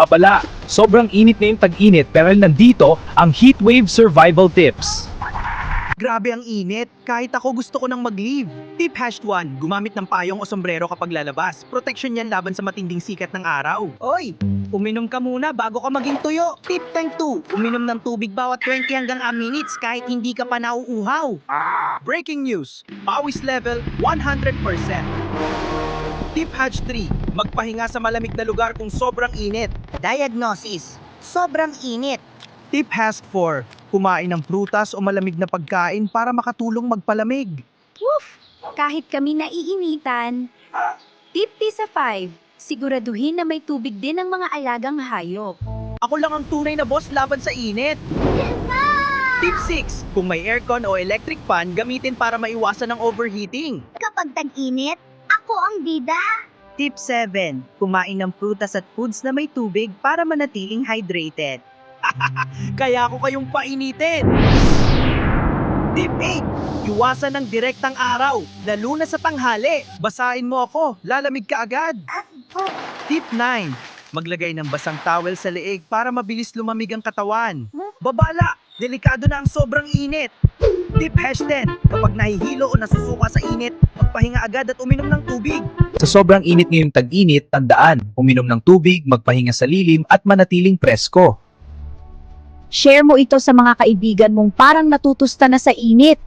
babala. Sobrang init ngayong tag-init pero nandito ang Heatwave Survival Tips. Grabe ang init. Kahit ako gusto ko nang mag-leave. Tip #1. Gumamit ng payong o sombrero kapag lalabas. Protection yan laban sa matinding sikat ng araw. Oy! Uminom ka muna bago ka maging tuyo. Tip 2. Uminom ng tubig bawat 20 hanggang 1 minutes kahit hindi ka pa nauuhaw. Breaking news. Pawis level 100%. Tip #3. Magpahinga sa malamig na lugar kung sobrang init. Diagnosis. Sobrang init. Tip #4. Kumain ng prutas o malamig na pagkain para makatulong magpalamig. Woof! Kahit kami naiinitan. Tip 5. Siguraduhin na may tubig din ang mga alagang hayop. Ako lang ang tunay na boss laban sa init. Tip 6. Kung may aircon o electric fan, gamitin para maiwasan ang overheating. Kapag tag-init, ako ang bida. Tip 7. Kumain ng prutas at foods na may tubig para manatiling hydrated. Kaya ako kayong painitin. Tip 8. Iwasan ng direktang araw, lalo na sa tanghali. Basahin mo ako, lalamig ka agad. Tip 9. Maglagay ng basang towel sa leeg para mabilis lumamig ang katawan. Babala, delikado na ang sobrang init. Tip #10. Kapag nahihilo o nasusuka sa init, magpahinga agad at uminom ng tubig. Sa sobrang init ngayong tag-init, tandaan, uminom ng tubig, magpahinga sa lilim at manatiling presko. Share mo ito sa mga kaibigan mong parang natutusta na sa init.